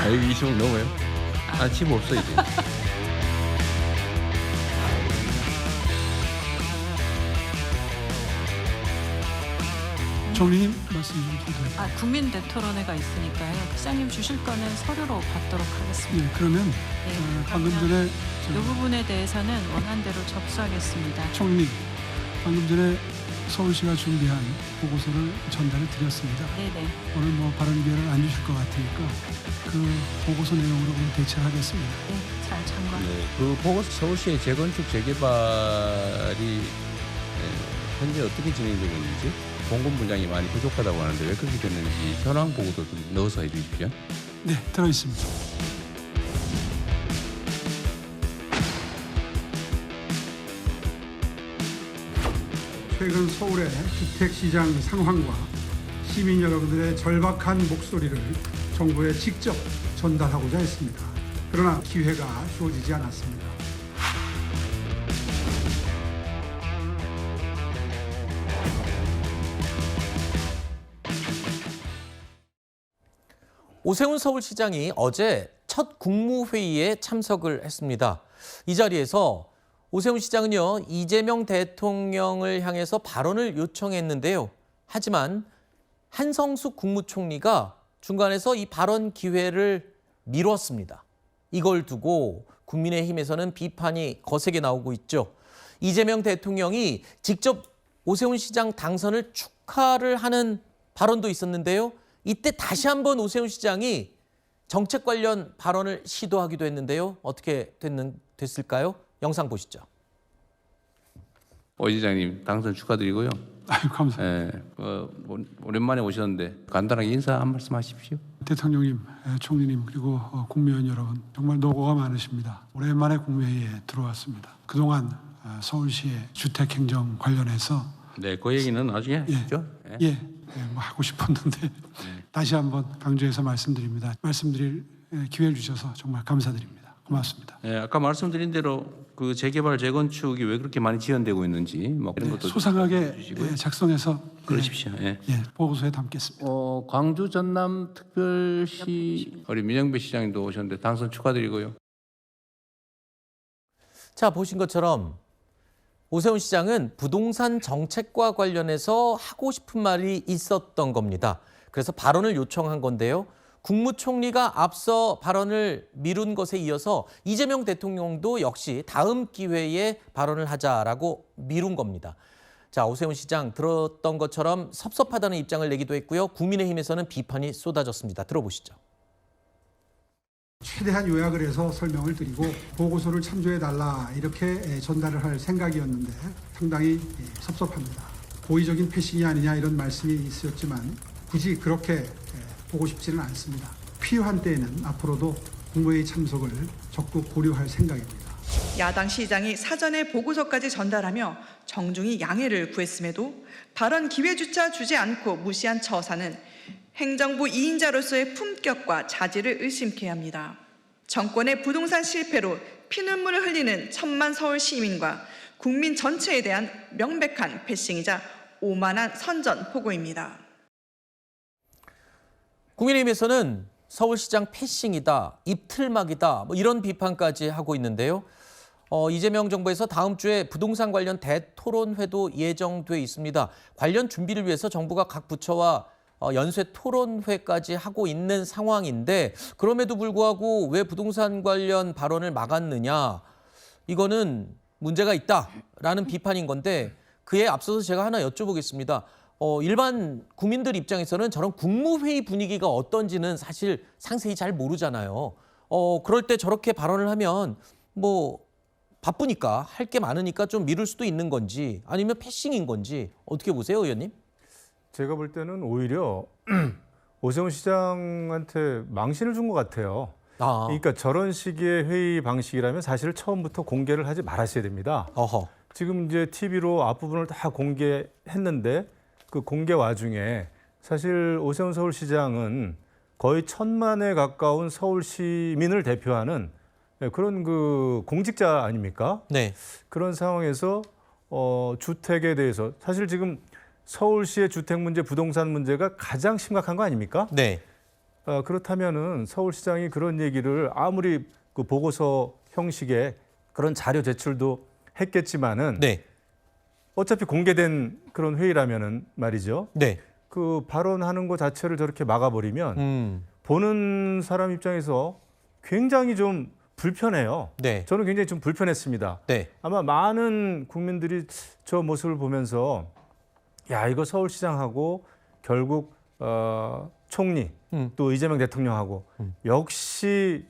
여기 20억 넘어요? 집 없어 이제. 총리님 말씀 좀 드릴까요? 국민 대토론회가 있으니까요. 시장님 주실 거는 서류로 받도록 하겠습니다. 네, 그러면 네, 방금 그러면 전에 이 부분에 대해서는 원안대로 접수하겠습니다. 총리님, 방금 전에 서울시가 준비한 보고서를 전달을 드렸습니다. 네네. 오늘 뭐 발언 기회를 안 주실 것 같으니까 그 보고서 내용으로 오늘 대체하겠습니다. 네, 잘 참고. 네, 그 보고서 서울시의 재건축 재개발이 현재 어떻게 진행되고 있는지 공급 물량이 많이 부족하다고 하는데 왜 그렇게 됐는지 현황 보고도 좀 넣어서 해주십시오. 네, 들어있습니다. 최근 서울의 주택시장 상황과 시민 여러분들의 절박한 목소리를 정부에 직접 전달하고자 했습니다. 그러나 기회가 주어지지 않았습니다. 오세훈 서울시장이 어제 첫 국무회의에 참석을 했습니다. 이 자리에서 오세훈 시장은요, 이재명 대통령을 향해서 발언을 요청했는데요. 하지만 한성숙 국무총리가 중간에서 이 발언 기회를 미뤘습니다. 이걸 두고 국민의힘에서는 비판이 거세게 나오고 있죠. 이재명 대통령이 직접 오세훈 시장 당선을 축하를 하는 발언도 있었는데요. 이때 다시 한번 오세훈 시장이 정책 관련 발언을 시도하기도 했는데요. 어떻게 됐을까요? 영상 보시죠. 오 시장님 당선 축하드리고요. 아유, 감사합니다. 오랜만에 오셨는데 간단하게 인사 한 말씀 하십시오. 대통령님, 총리님, 그리고 국무위원 여러분, 정말 노고가 많으십니다. 오랜만에 국무회의에 들어왔습니다. 그동안 서울시의 주택행정 관련해서 네, 그 얘기는 나중에 하시죠. 뭐 하고 싶었는데 다시 한번 강조해서 말씀드립니다. 말씀드릴 기회를 주셔서 정말 감사드립니다. 고맙습니다. 네, 아까 말씀드린 대로 그 재개발 재건축이 왜 그렇게 많이 지연되고 있는지 뭐 이런 것도 소상하게 주시고요. 작성해서 그러십시오. 보고서에 담겠습니다. 광주 전남 특별시 우리 민영배 시장님도 오셨는데 당선 축하드리고요. 자, 보신 것처럼 오세훈 시장은 부동산 정책과 관련해서 하고 싶은 말이 있었던 겁니다. 그래서 발언을 요청한 건데요. 국무총리가 앞서 발언을 미룬 것에 이어서 이재명 대통령도 역시 다음 기회에 발언을 하자라고 미룬 겁니다. 자, 오세훈 시장 들었던 것처럼 섭섭하다는 입장을 내기도 했고요. 국민의힘에서는 비판이 쏟아졌습니다. 들어보시죠. 최대한 요약을 해서 설명을 드리고 보고서를 참조해달라 이렇게 전달을 할 생각이었는데 상당히 섭섭합니다. 고의적인 패싱이 아니냐 이런 말씀이 있었지만 굳이 그렇게 보고 싶지는 않습니다. 필요한 때에는 앞으로도 국무회의 참석을 적극 고려할 생각입니다. 야당 시장이 사전에 보고서까지 전달하며 정중히 양해를 구했음에도 발언 기회조차 주지 않고 무시한 처사는 행정부 2인자로서의 품격과 자질을 의심케 합니다. 정권의 부동산 실패로 피눈물을 흘리는 천만 서울 시민과 국민 전체에 대한 명백한 패싱이자 오만한 선전포고입니다. 국민의힘에서는 서울시장 패싱이다, 입틀막이다 뭐 이런 비판까지 하고 있는데요. 이재명 정부에서 다음 주에 부동산 관련 대토론회도 예정돼 있습니다. 관련 준비를 위해서 정부가 각 부처와 연쇄 토론회까지 하고 있는 상황인데 그럼에도 불구하고 왜 부동산 관련 발언을 막았느냐. 이거는 문제가 있다라는 비판인 건데 그에 앞서서 제가 하나 여쭤보겠습니다. 일반 국민들 입장에서는 저런 국무회의 분위기가 어떤지는 사실 상세히 잘 모르잖아요. 그럴 때 저렇게 발언을 하면 뭐 바쁘니까 할 게 많으니까 좀 미룰 수도 있는 건지 아니면 패싱인 건지 어떻게 보세요, 의원님? 제가 볼 때는 오히려 오세훈 시장한테 망신을 준 것 같아요. 그러니까 저런 식의 회의 방식이라면 사실 처음부터 공개를 하지 말았어야 됩니다. 지금 이제 TV로 앞부분을 다 공개했는데 그 공개 와중에 사실 오세훈 서울시장은 거의 1,000만에 가까운 서울 시민을 대표하는 그런 그 공직자 아닙니까? 네. 그런 상황에서 주택에 대해서 사실 지금 서울시의 주택 문제, 부동산 문제가 가장 심각한 거 아닙니까? 네. 그렇다면은 서울시장이 그런 얘기를 아무리 그 보고서 형식의 그런 자료 제출도 했겠지만은 네. 어차피 공개된 그런 회의라면은 말이죠. 네. 그 발언하는 것 자체를 저렇게 막아버리면 보는 사람 입장에서 굉장히 좀 불편해요. 네. 저는 굉장히 좀 불편했습니다. 네. 아마 많은 국민들이 저 모습을 보면서 야, 이거 서울시장하고 결국 총리 또 이재명 대통령하고 역시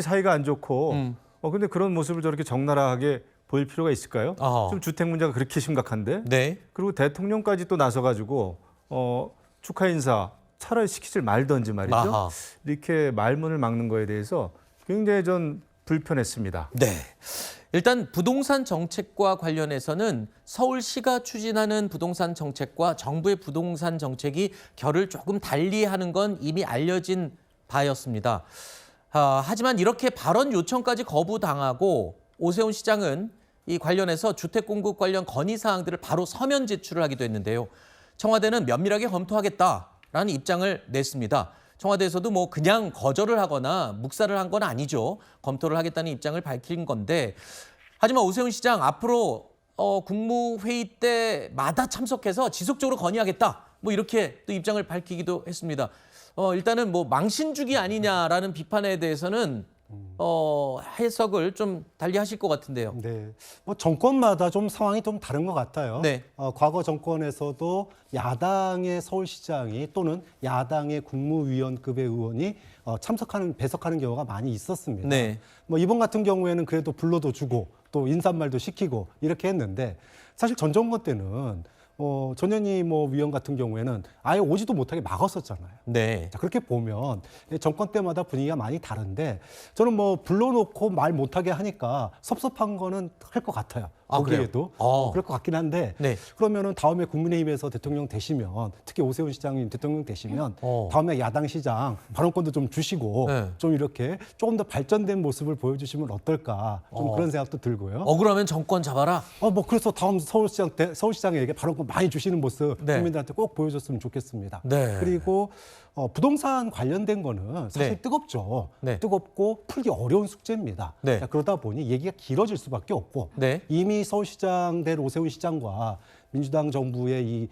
사이가 안 좋고 근데 그런 모습을 저렇게 적나라하게 보일 필요가 있을까요? 아하. 좀 주택 문제가 그렇게 심각한데 네. 그리고 대통령까지 또 나서가지고 축하 인사 차라리 시키질 말던지 말이죠. 아하. 이렇게 말문을 막는 거에 대해서 굉장히 전 불편했습니다. 네. 일단 부동산 정책과 관련해서는 서울시가 추진하는 부동산 정책과 정부의 부동산 정책이 결을 조금 달리하는 건 이미 알려진 바였습니다. 하지만 이렇게 발언 요청까지 거부당하고 오세훈 시장은 이 관련해서 주택 공급 관련 건의 사항들을 바로 서면 제출을 하기도 했는데요. 청와대는 면밀하게 검토하겠다라는 입장을 냈습니다. 청와대에서도 뭐 그냥 거절을 하거나 묵살을 한 건 아니죠. 검토를 하겠다는 입장을 밝힌 건데 하지만 오세훈 시장 앞으로 국무회의 때마다 참석해서 지속적으로 건의하겠다. 뭐 이렇게 또 입장을 밝히기도 했습니다. 일단은 뭐 망신주기 아니냐라는 비판에 대해서는 해석을 좀 달리 하실 것 같은데요. 네, 뭐 정권마다 좀 상황이 좀 다른 것 같아요. 네. 과거 정권에서도 야당의 서울시장이 또는 야당의 국무위원급의 의원이 배석하는 경우가 많이 있었습니다. 네. 뭐 이번 같은 경우에는 그래도 불러도 주고 또 인사말도 시키고 이렇게 했는데 사실 전 정권 때는 전현희 위원 같은 경우에는 아예 오지도 못하게 막았었잖아요. 네. 자, 그렇게 보면 정권 때마다 분위기가 많이 다른데 저는 불러놓고 말 못하게 하니까 섭섭한 거는 할 것 같아요. 보기에도 그럴 것 같긴 한데 네. 그러면은 다음에 국민의힘에서 대통령 되시면 특히 오세훈 시장님 대통령 되시면 다음에 야당 시장 발언권도 좀 주시고 네. 좀 이렇게 조금 더 발전된 모습을 보여주시면 어떨까 좀 그런 생각도 들고요. 억울하면 정권 잡아라. 그래서 다음 서울시장에게 발언권 많이 주시는 모습 네. 국민들한테 꼭 보여줬으면 좋겠습니다. 네. 그리고 부동산 관련된 거는 사실 네. 뜨겁죠. 네. 뜨겁고 풀기 어려운 숙제입니다. 네. 자, 그러다 보니 얘기가 길어질 수밖에 없고 네. 이미 서울시장 된 오세훈 시장과 민주당 정부의 이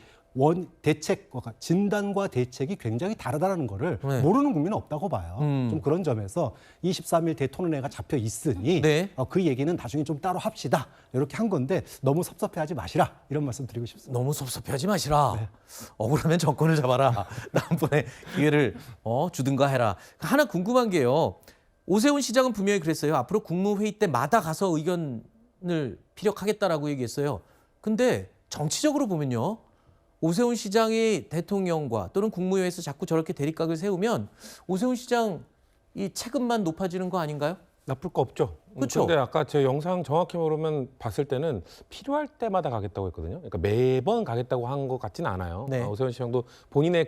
대책과 진단과 대책이 굉장히 다르다는 거를 네. 모르는 국민은 없다고 봐요. 좀 그런 점에서 23일 대토론회가 잡혀 있으니 네. 그 얘기는 나중에 좀 따로 합시다. 이렇게 한 건데 너무 섭섭해하지 마시라. 이런 말씀 드리고 싶습니다. 너무 섭섭해하지 마시라. 네. 억울하면 정권을 잡아라. 다음번에 기회를 주든가 해라. 하나 궁금한 게요. 오세훈 시장은 분명히 그랬어요. 앞으로 국무회의 때마다 가서 의견을 피력하겠다라고 얘기했어요. 근데 정치적으로 보면요. 오세훈 시장이 대통령과 또는 국무회의에서 자꾸 저렇게 대립각을 세우면 오세훈 시장 이 체급만 높아지는 거 아닌가요? 나쁠 거 없죠. 그렇죠. 근데 아까 제 영상 정확히 모르면 봤을 때는 필요할 때마다 가겠다고 했거든요. 그러니까 매번 가겠다고 한 것 같지는 않아요. 네. 오세훈 시장도 본인의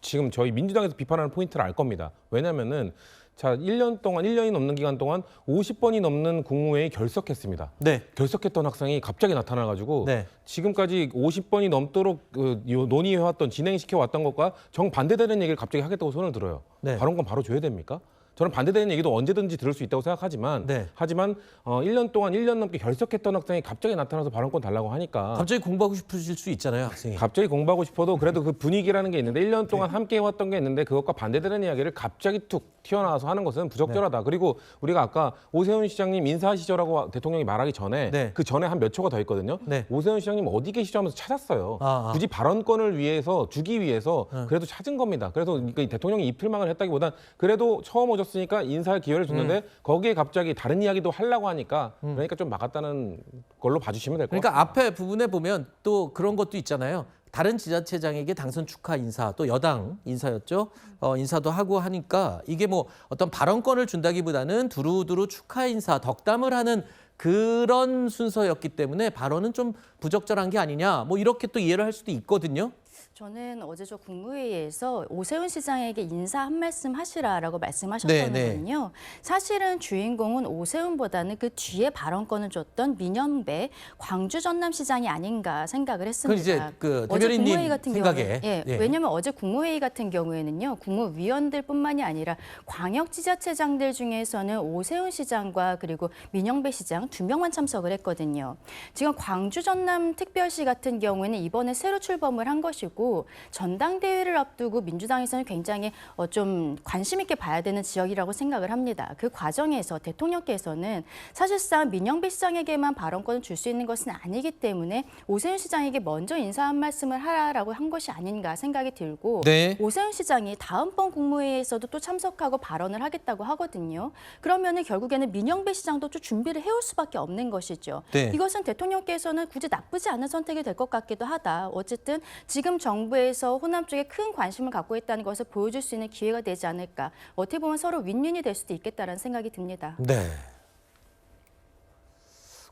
지금 저희 민주당에서 비판하는 포인트를 알 겁니다. 왜냐면은 1년이 넘는 기간 동안 50번이 넘는 국무회의 결석했습니다. 네. 결석했던 학생이 갑자기 나타나가지고 네. 지금까지 50번이 넘도록 논의해왔던 진행시켜왔던 것과 정반대되는 얘기를 갑자기 하겠다고 손을 들어요. 네. 발언권 바로 줘야 됩니까? 저는 반대되는 얘기도 언제든지 들을 수 있다고 생각하지만 네. 하지만 1년 넘게 결석했던 학생이 갑자기 나타나서 발언권 달라고 하니까 갑자기 공부하고 싶으실 수 있잖아요, 학생이. 갑자기 공부하고 싶어도 그래도 그 분위기라는 게 있는데 1년 동안 함께 해왔던 게 있는데 그것과 반대되는 이야기를 갑자기 툭 튀어나와서 하는 것은 부적절하다. 그리고 우리가 아까 오세훈 시장님 인사하시죠라고 대통령이 말하기 전에 네. 그 전에 한 몇 초가 더 있거든요. 네. 오세훈 시장님 어디 계시죠 하면서 찾았어요. 굳이 발언권을 주기 위해서 그래도 찾은 겁니다. 그래서 대통령이 입틀망을 했다기보단 그래도 처음 오셨으니까 인사할 기회를 줬는데 거기에 갑자기 다른 이야기도 하려고 하니까 그러니까 좀 막았다는 걸로 봐주시면 될 것 같아요. 그러니까 앞에 부분에 보면 또 그런 것도 있잖아요. 다른 지자체장에게 당선 축하 인사, 또 여당 인사였죠. 인사도 하고 하니까 이게 뭐 어떤 발언권을 준다기보다는 두루두루 축하 인사, 덕담을 하는 그런 순서였기 때문에 발언은 좀 부적절한 게 아니냐. 뭐 이렇게 또 이해를 할 수도 있거든요. 저는 어제 저 국무회의에서 오세훈 시장에게 인사 한 말씀 하시라라고 말씀하셨거든요. 사실은 주인공은 오세훈보다는 그 뒤에 발언권을 줬던 민영배 광주 전남시장이 아닌가 생각을 했습니다. 이제 그 어제 대변인님 국무회의 같은 생각에. 경우에, 왜냐하면 어제 국무회의 같은 경우에는요, 국무위원들뿐만이 아니라 광역지자체장들 중에서는 오세훈 시장과 그리고 민영배 시장 2명만 참석을 했거든요. 지금 광주 전남 특별시 같은 경우에는 이번에 새로 출범을 한 것이고. 전당대회를 앞두고 민주당에서는 굉장히 좀 관심 있게 봐야 되는 지역이라고 생각을 합니다. 그 과정에서 대통령께서는 사실상 민영배 시장에게만 발언권을 줄 수 있는 것은 아니기 때문에 오세훈 시장에게 먼저 인사 한 말씀을 하라라고 한 것이 아닌가 생각이 들고 오세훈 시장이 다음번 국무회의에서도 또 참석하고 발언을 하겠다고 하거든요. 그러면은 결국에는 민영배 시장도 좀 준비를 해올 수밖에 없는 것이죠. 이것은 대통령께서는 굳이 나쁘지 않은 선택이 될 것 같기도 하다. 어쨌든 지금 정부에서 호남 쪽에 큰 관심을 갖고 있다는 것을 보여줄 수 있는 기회가 되지 않을까. 어떻게 보면 서로 윈윈이 될 수도 있겠다는 생각이 듭니다. 네.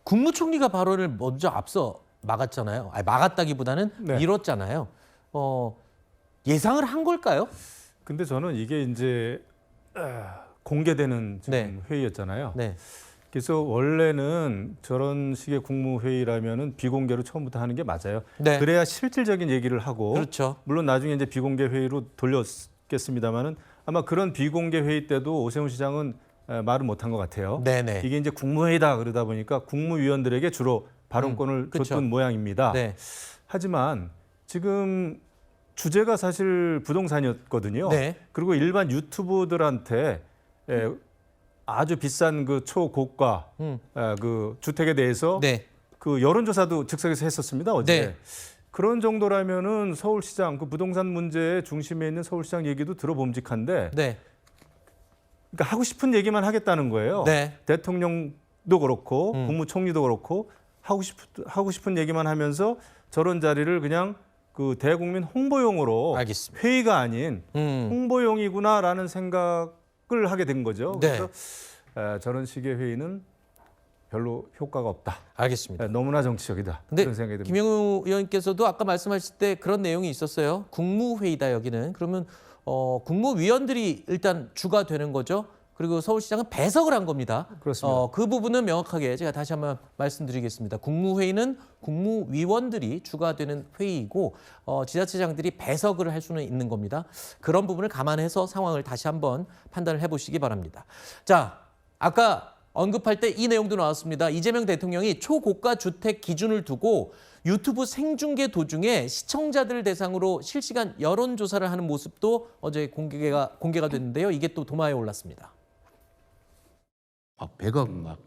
국무총리가 발언을 먼저 앞서 막았잖아요. 아니, 막았다기보다는 미뤘잖아요. 예상을 한 걸까요? 근데 저는 이게 이제 공개되는 지금 회의였잖아요. 그래서 원래는 저런 식의 국무회의라면은 비공개로 처음부터 하는 게 맞아요. 그래야 실질적인 얘기를 하고, 물론 나중에 이제 비공개 회의로 돌렸겠습니다만은 아마 그런 비공개 회의 때도 오세훈 시장은 말을 못한 것 같아요. 이게 이제 국무회의다 그러다 보니까 국무위원들에게 주로 발언권을 줬던 모양입니다. 하지만 지금 주제가 사실 부동산이었거든요. 그리고 일반 유튜버들한테 아주 비싼 그 초고가 그 주택에 대해서 그 여론조사도 즉석에서 했었습니다, 어제. 그런 정도라면은 서울시장 그 부동산 문제의 중심에 있는 서울시장 얘기도 들어봄직한데 그러니까 하고 싶은 얘기만 하겠다는 거예요. 대통령도 그렇고 국무총리도 그렇고 하고 싶은 얘기만 하면서 저런 자리를 그냥 그 대국민 홍보용으로 회의가 아닌 홍보용이구나라는 생각을 하게 된 거죠. 그래서 저런 식의 회의는 별로 효과가 없다. 알겠습니다. 너무나 정치적이다. 근데 그런 생각이 듭니다. 김영우 의원께서도 아까 말씀하실 때 그런 내용이 있었어요. 국무회의다 여기는. 그러면 국무위원들이 일단 주가 되는 거죠. 그리고 서울시장은 배석을 한 겁니다. 그렇습니다. 그 부분은 명확하게 제가 다시 한번 말씀드리겠습니다. 국무회의는 국무위원들이 주가 되는 회의이고 지자체장들이 배석을 할 수는 있는 겁니다. 그런 부분을 감안해서 상황을 다시 한번 판단을 해보시기 바랍니다. 자, 아까 언급할 때 이 내용도 나왔습니다. 이재명 대통령이 초고가 주택 기준을 두고 유튜브 생중계 도중에 시청자들 대상으로 실시간 여론조사를 하는 모습도 어제 공개가 됐는데요. 이게 또 도마에 올랐습니다. 막 100억 막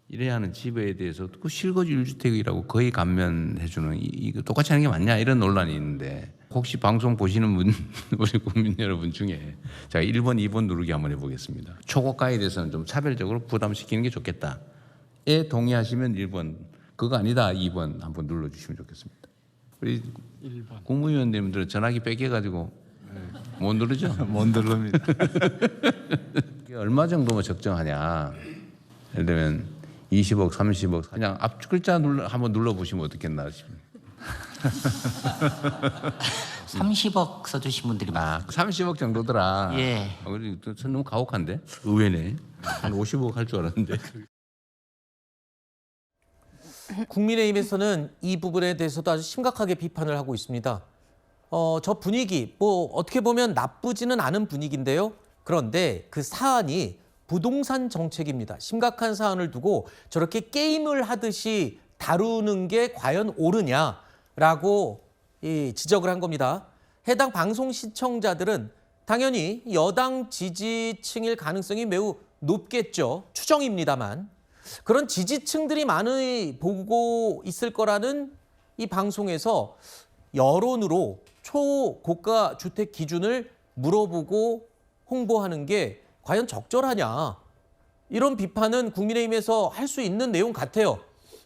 이래야 하는 집에 대해서 그 실거주 1주택이라고 거의 감면해주는 이거 똑같이 하는 게 맞냐 이런 논란이 있는데 혹시 방송 보시는 분 우리 국민 여러분 중에 제가 1번, 2번 누르기 한번 해보겠습니다. 초고가에 대해서는 좀 차별적으로 부담시키는 게 좋겠다에 동의하시면 1번, 그거 아니다 2번 한번 눌러주시면 좋겠습니다. 우리 1번. 국무위원님들은 전화기 뺏겨가지고 못 누르죠? 못 누릅니다. 얼마 정도면 적정하냐? 예를 들면 20억, 30억 그냥 앞 글자 한번 눌러보시면 어떻겠나 싶습니다. 30억 써주신 분들이 많아요. 30억 정도더라. 너무 가혹한데? 의외네. 한 50억 할 줄 알았는데. 국민의힘에서는 이 부분에 대해서도 아주 심각하게 비판을 하고 있습니다. 저 분위기, 어떻게 보면 나쁘지는 않은 분위기인데요. 그런데 그 사안이 부동산 정책입니다. 심각한 사안을 두고 저렇게 게임을 하듯이 다루는 게 과연 옳으냐라고 지적을 한 겁니다. 해당 방송 시청자들은 당연히 여당 지지층일 가능성이 매우 높겠죠. 추정입니다만. 그런 지지층들이 많이 보고 있을 거라는 이 방송에서 여론으로 초고가 주택 기준을 물어보고 홍보하는 게 과연 적절하냐. 이런 비판은 국민의힘에서 할 수 있는 내용 같아요.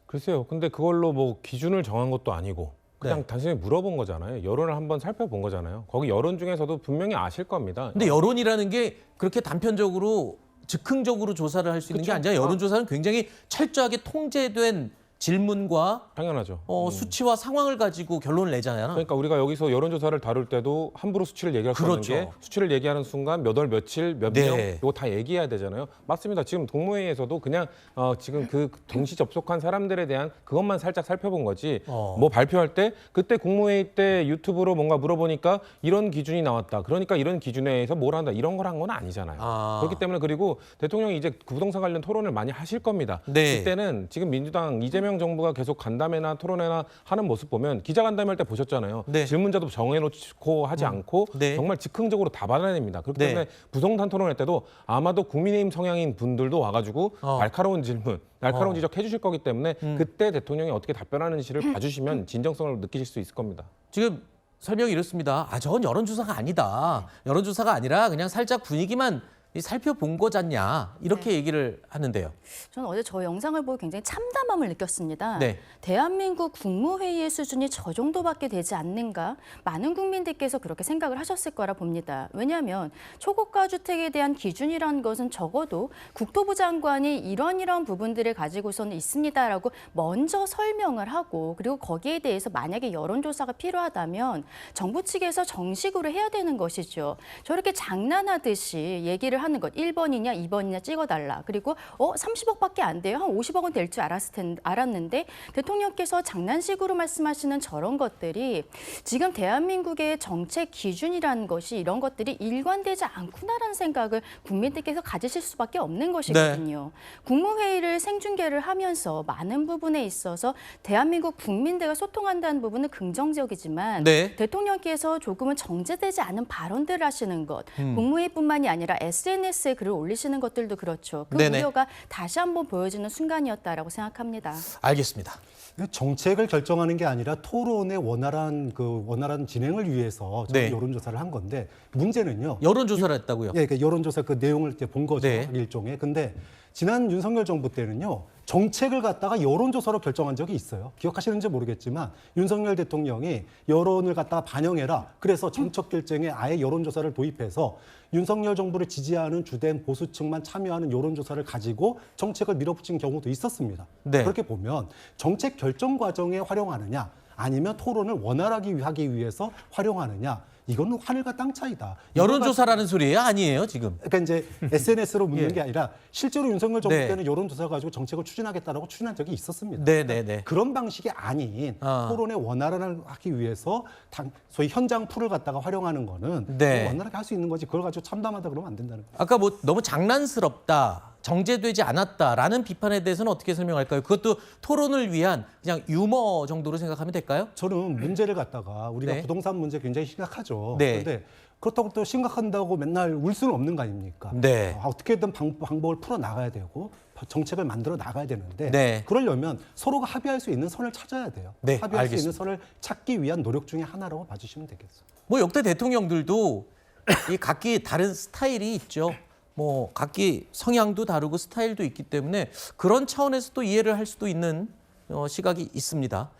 글쎄요. 근데 그걸로 뭐 기준을 정한 것도 아니고 그냥 단순히 물어본 거잖아요. 여론을 한번 살펴본 거잖아요. 거기 여론 중에서도 분명히 아실 겁니다. 근데 여론이라는 게 그렇게 단편적으로 즉흥적으로 조사를 할 수 있는 게 아니라 여론조사는 굉장히 철저하게 통제된 질문과 당연하죠. 수치와 상황을 가지고 결론을 내잖아요. 그러니까 우리가 여기서 여론조사를 다룰 때도 함부로 수치를 얘기할 수 없는 그렇죠. 게 수치를 얘기하는 순간 몇 월 며칠 몇 네. 명 이거 다 얘기해야 되잖아요. 맞습니다. 지금 동무회의에서도 그냥 지금 그 동시 접속한 사람들에 대한 그것만 살짝 살펴본 거지. 뭐 발표할 때 그때 국무회의 때 유튜브로 뭔가 물어보니까 이런 기준이 나왔다. 그러니까 이런 기준에 의해서 뭘 한다. 이런 걸 한 건 아니잖아요. 그렇기 때문에 그리고 대통령이 이제 부동산 관련 토론을 많이 하실 겁니다. 네. 그때는 지금 민주당 이재명 정부가 계속 간담회나 토론회나 하는 모습 보면 기자간담회 할 때 보셨잖아요. 네. 질문자도 정해놓고 하지 않고 네. 정말 즉흥적으로 다 받아냅니다. 그렇기 네. 때문에 부동산 토론회 때도 아마도 국민의힘 성향인 분들도 와가지고 날카로운 질문, 날카로운 지적 해주실 거기 때문에 그때 대통령이 어떻게 답변하는지를 봐주시면 진정성을 느끼실 수 있을 겁니다. 지금 설명이 이렇습니다. 저건 여론조사가 아니다. 여론조사가 아니라 그냥 살짝 분위기만 살펴본 거잖냐 이렇게 얘기를 하는데요. 저는 어제 저 영상을 보고 굉장히 참담함을 느꼈습니다. 네. 대한민국 국무회의의 수준이 저 정도밖에 되지 않는가? 많은 국민들께서 그렇게 생각을 하셨을 거라 봅니다. 왜냐하면 초고가 주택에 대한 기준이라는 것은 적어도 국토부 장관이 이런 부분들을 가지고서는 있습니다라고 먼저 설명을 하고 그리고 거기에 대해서 만약에 여론조사가 필요하다면 정부 측에서 정식으로 해야 되는 것이죠. 저렇게 장난하듯이 얘기를 하는 것 1번이냐 2번이냐 찍어달라. 그리고 30억밖에 안 돼요. 한 50억은 될 줄 알았는데 대통령께서 장난식으로 말씀하시는 저런 것들이 지금 대한민국의 정책 기준이라는 것이 이런 것들이 일관되지 않구나라는 생각을 국민들께서 가지실 수밖에 없는 것이거든요. 국무회의를 생중계를 하면서 많은 부분에 있어서 대한민국 국민들과 소통한다는 부분은 긍정적이지만 네. 대통령께서 조금은 정제되지 않은 발언들을 하시는 것 국무회의뿐만이 아니라 SNS에 글을 올리시는 것들도 그렇죠. 그 네네. 우려가 다시 한번 보여지는 순간이었다라고 생각합니다. 알겠습니다. 정책을 결정하는 게 아니라 토론의 원활한 진행을 위해서 저는 네. 여론조사를 한 건데 문제는요. 여론조사를 했다고요? 예, 그러니까 여론조사 그 내용을 이제 본 거죠. 네. 일종의. 근데 지난 윤석열 정부 때는요. 정책을 갖다가 여론조사로 결정한 적이 있어요. 기억하시는지 모르겠지만 윤석열 대통령이 여론을 갖다가 반영해라. 그래서 정책 결정에 아예 여론조사를 도입해서 윤석열 정부를 지지하는 주된 보수층만 참여하는 여론조사를 가지고 정책을 밀어붙인 경우도 있었습니다. 네. 그렇게 보면 정책 결정 과정에 활용하느냐 아니면 토론을 원활하게 하기 위해서 활용하느냐 이거는 하늘과 땅 차이다. 여론조사라는 소리예요? 아니에요 지금? 그러니까 이제 SNS로 묻는 예. 게 아니라 실제로 윤석열 정부 네. 때는 여론조사 가지고 정책을 추진하겠다라고 추진한 적이 있었습니다. 네네네. 그런 방식이 아닌 토론에 원활하게 하기 위해서 소위 현장 풀을 갖다가 활용하는 거는 네. 원활하게 할 수 있는 거지 그걸 가지고 참담하다 그러면 안 된다는 거예요. 아까 뭐 너무 장난스럽다, 정제되지 않았다라는 비판에 대해서는 어떻게 설명할까요? 그것도 토론을 위한 그냥 유머 정도로 생각하면 될까요? 저는 문제를 갖다가 우리가 네. 부동산 문제 굉장히 심각하죠. 네. 그런데 그렇다고 또 심각한다고 맨날 울 수는 없는 거 아닙니까? 네. 어떻게든 방법을 풀어 나가야 되고 정책을 만들어 나가야 되는데 네. 그러려면 서로가 합의할 수 있는 선을 찾아야 돼요. 네, 합의할 수 있는 알겠습니다. 선을 찾기 위한 노력 중에 하나라고 봐주시면 되겠어요. 뭐 역대 대통령들도 이 각기 다른 스타일이 있죠. 뭐 각기 성향도 다르고 스타일도 있기 때문에 그런 차원에서 또 이해를 할 수도 있는 시각이 있습니다.